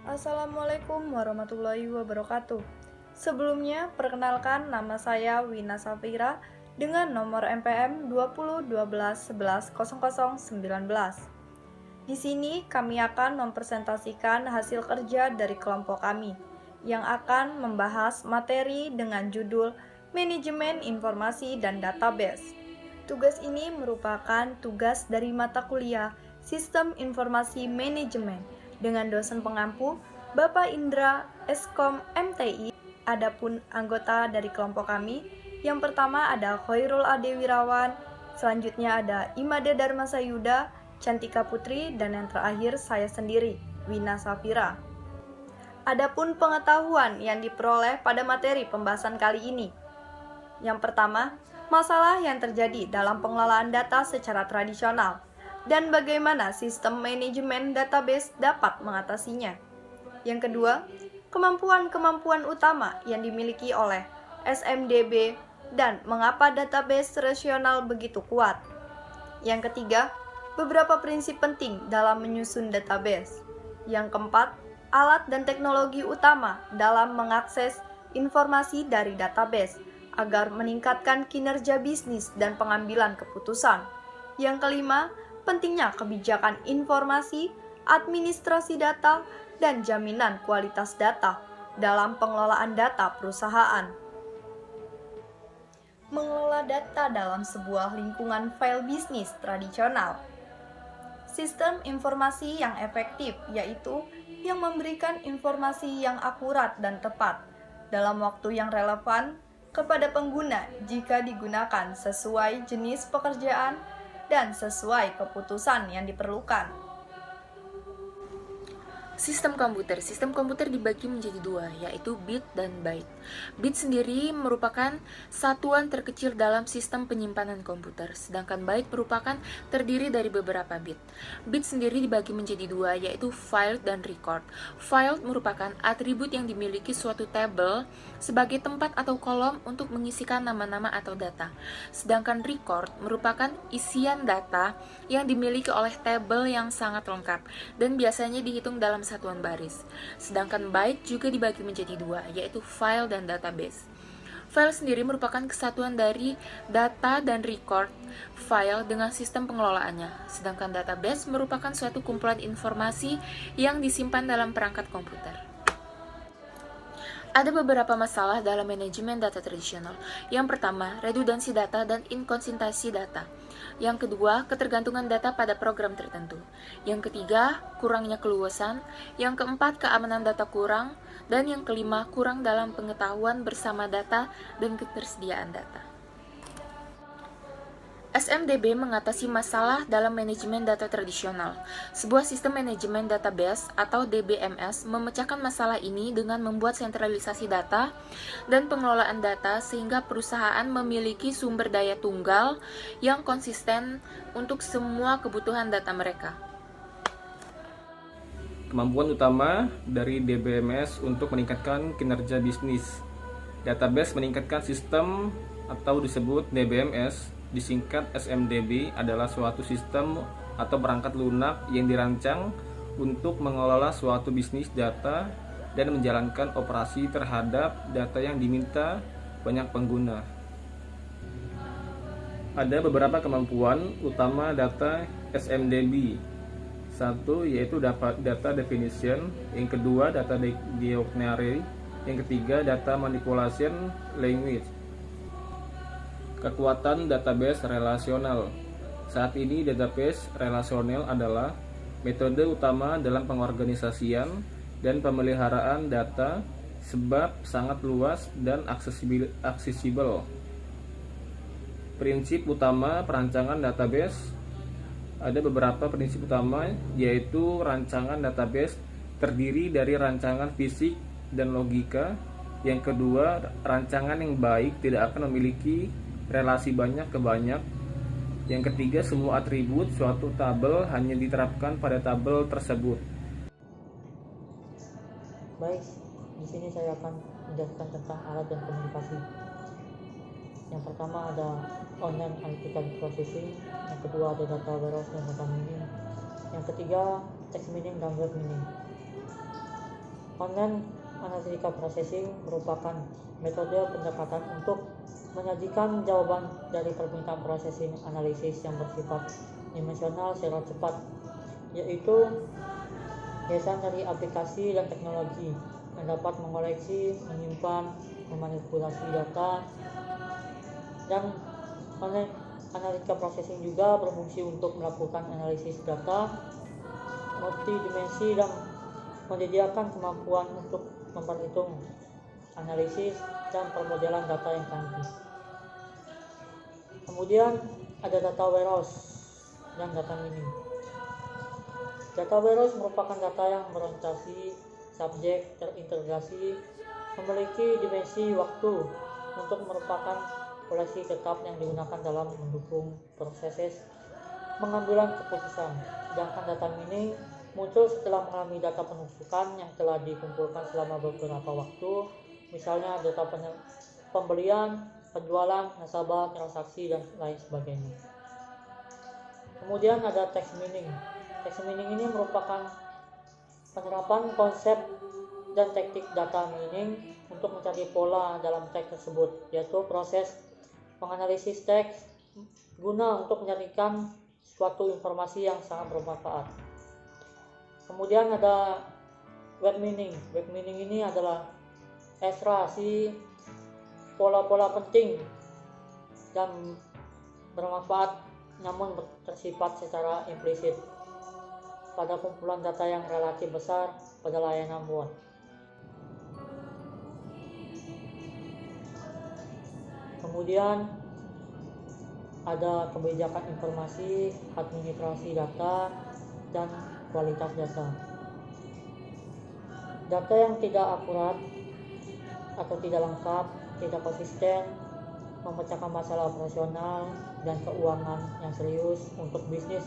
Assalamualaikum warahmatullahi wabarakatuh. Sebelumnya, perkenalkan nama saya Wina Safira dengan nomor MPM 2012110019. Di sini kami akan mempresentasikan hasil kerja dari kelompok kami yang akan membahas materi dengan judul Manajemen Informasi dan Database. Tugas ini merupakan tugas dari mata kuliah Sistem Informasi Manajemen dengan dosen pengampu Bapak Indra Eskom MTI. Adapun anggota dari kelompok kami, yang pertama ada Khairul Ade Wirawan, selanjutnya ada Imade Darmasayuda, Cantika Putri, dan yang terakhir saya sendiri, Wina Safira. Adapun pengetahuan yang diperoleh pada materi pembahasan kali ini. Yang pertama, masalah yang terjadi dalam pengelolaan data secara tradisional dan bagaimana sistem manajemen database dapat mengatasinya. Yang kedua, kemampuan-kemampuan utama yang dimiliki oleh SMDB dan mengapa database relasional begitu kuat. Yang ketiga, beberapa prinsip penting dalam menyusun database. Yang keempat, alat dan teknologi utama dalam mengakses informasi dari database agar meningkatkan kinerja bisnis dan pengambilan keputusan. Yang kelima, pentingnya kebijakan informasi, administrasi data, dan jaminan kualitas data dalam pengelolaan data perusahaan. Mengelola data dalam sebuah lingkungan file bisnis tradisional. Sistem informasi yang efektif yaitu yang memberikan informasi yang akurat dan tepat dalam waktu yang relevan kepada pengguna jika digunakan sesuai jenis pekerjaan dan sesuai keputusan yang diperlukan. Sistem komputer dibagi menjadi dua, yaitu bit dan byte. Bit sendiri merupakan satuan terkecil dalam sistem penyimpanan komputer, sedangkan byte merupakan terdiri dari beberapa bit. Bit sendiri dibagi menjadi dua, yaitu file dan record. File merupakan atribut yang dimiliki suatu tabel sebagai tempat atau kolom untuk mengisikan nama-nama atau data. Sedangkan record merupakan isian data yang dimiliki oleh tabel yang sangat lengkap dan biasanya dihitung dalam satuan baris. Sedangkan byte juga dibagi menjadi dua, yaitu file dan database. File sendiri merupakan kesatuan dari data dan record file dengan sistem pengelolaannya, sedangkan database merupakan suatu kumpulan informasi yang disimpan dalam perangkat komputer. Ada beberapa masalah dalam manajemen data tradisional. Yang pertama, redundansi data dan inkonsistensi data. Yang kedua, ketergantungan data pada program tertentu. Yang ketiga, kurangnya keluasan. Yang keempat, keamanan data kurang. Dan yang kelima, kurang dalam pengetahuan bersama data dan ketersediaan data. SMDB mengatasi masalah dalam manajemen data tradisional. Sebuah sistem manajemen database atau DBMS memecahkan masalah ini dengan membuat sentralisasi data dan pengelolaan data sehingga perusahaan memiliki sumber daya tunggal yang konsisten untuk semua kebutuhan data mereka. Kemampuan utama dari DBMS untuk meningkatkan kinerja bisnis. Database meningkatkan sistem atau disebut DBMS, disingkat SMDB, adalah suatu sistem atau perangkat lunak yang dirancang untuk mengelola suatu bisnis data dan menjalankan operasi terhadap data yang diminta banyak pengguna. Ada beberapa kemampuan utama data SMDB. Satu, yaitu data definition. Yang kedua, data dictionary. Yang ketiga, data manipulation language. Kekuatan database relasional. Saat ini database relasional adalah metode utama dalam pengorganisasian dan pemeliharaan data sebab sangat luas dan aksesibel. Prinsip utama perancangan database. Ada beberapa prinsip utama, yaitu rancangan database terdiri dari rancangan fisik dan logika. Yang kedua, rancangan yang baik tidak akan memiliki relasi banyak ke banyak. Yang ketiga, semua atribut suatu tabel hanya diterapkan pada tabel tersebut. Baik, di sini saya akan menjelaskan tentang alat dan komunikasi. Yang pertama ada online analytical processing, yang kedua ada data warehouse dan data mining, yang ketiga text mining dan web mining. Online Analytical Processing merupakan metode pendekatan untuk menyajikan jawaban dari permintaan processing analisis yang bersifat dimensional secara cepat, yaitu biasanya dari aplikasi dan teknologi yang dapat mengoleksi, menyimpan, memanipulasi data. Dan online analytical processing juga berfungsi untuk melakukan analisis data multidimensi dan menyediakan kemampuan untuk memperhitung, analisis, dan permodelan data yang canggih. Kemudian ada data warehouse dan data mining. Data warehouse merupakan data yang berorientasi subjek terintegrasi, memiliki dimensi waktu untuk merupakan koleksi tetap yang digunakan dalam mendukung proses pengambilan keputusan. Sedangkan data mining muncul setelah mengalami data penumpukan yang telah dikumpulkan selama beberapa waktu, misalnya data pembelian, penjualan, nasabah, transaksi, dan lain sebagainya. Kemudian ada text mining. Text mining ini merupakan penerapan konsep dan teknik data mining untuk mencari pola dalam teks tersebut, yaitu proses menganalisis teks guna untuk mencarikan suatu informasi yang sangat bermanfaat. Kemudian ada web mining. Web mining ini adalah ekstraksi pola-pola penting dan bermanfaat namun bersifat secara implisit pada kumpulan data yang relatif besar pada layanan web. Kemudian ada kebijakan informasi, administrasi data, dan kualitas data. Data yang tidak akurat atau tidak lengkap, tidak konsisten, memecahkan masalah operasional dan keuangan yang serius untuk bisnis.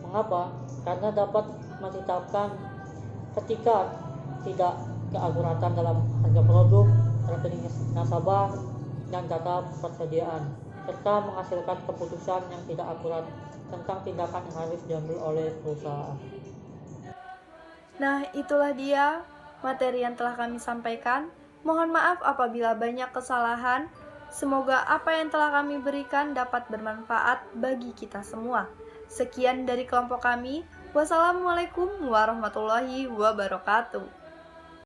Mengapa? Karena dapat menetapkan ketika tidak keakuratan dalam harga produk, rekening nasabah, dan data persediaan, serta menghasilkan keputusan yang tidak akurat tentang tindakan yang harus diambil oleh perusahaan. Nah, itulah dia materi yang telah kami sampaikan. Mohon maaf apabila banyak kesalahan. Semoga apa yang telah kami berikan dapat bermanfaat bagi kita semua. Sekian dari kelompok kami. Wassalamualaikum warahmatullahi wabarakatuh.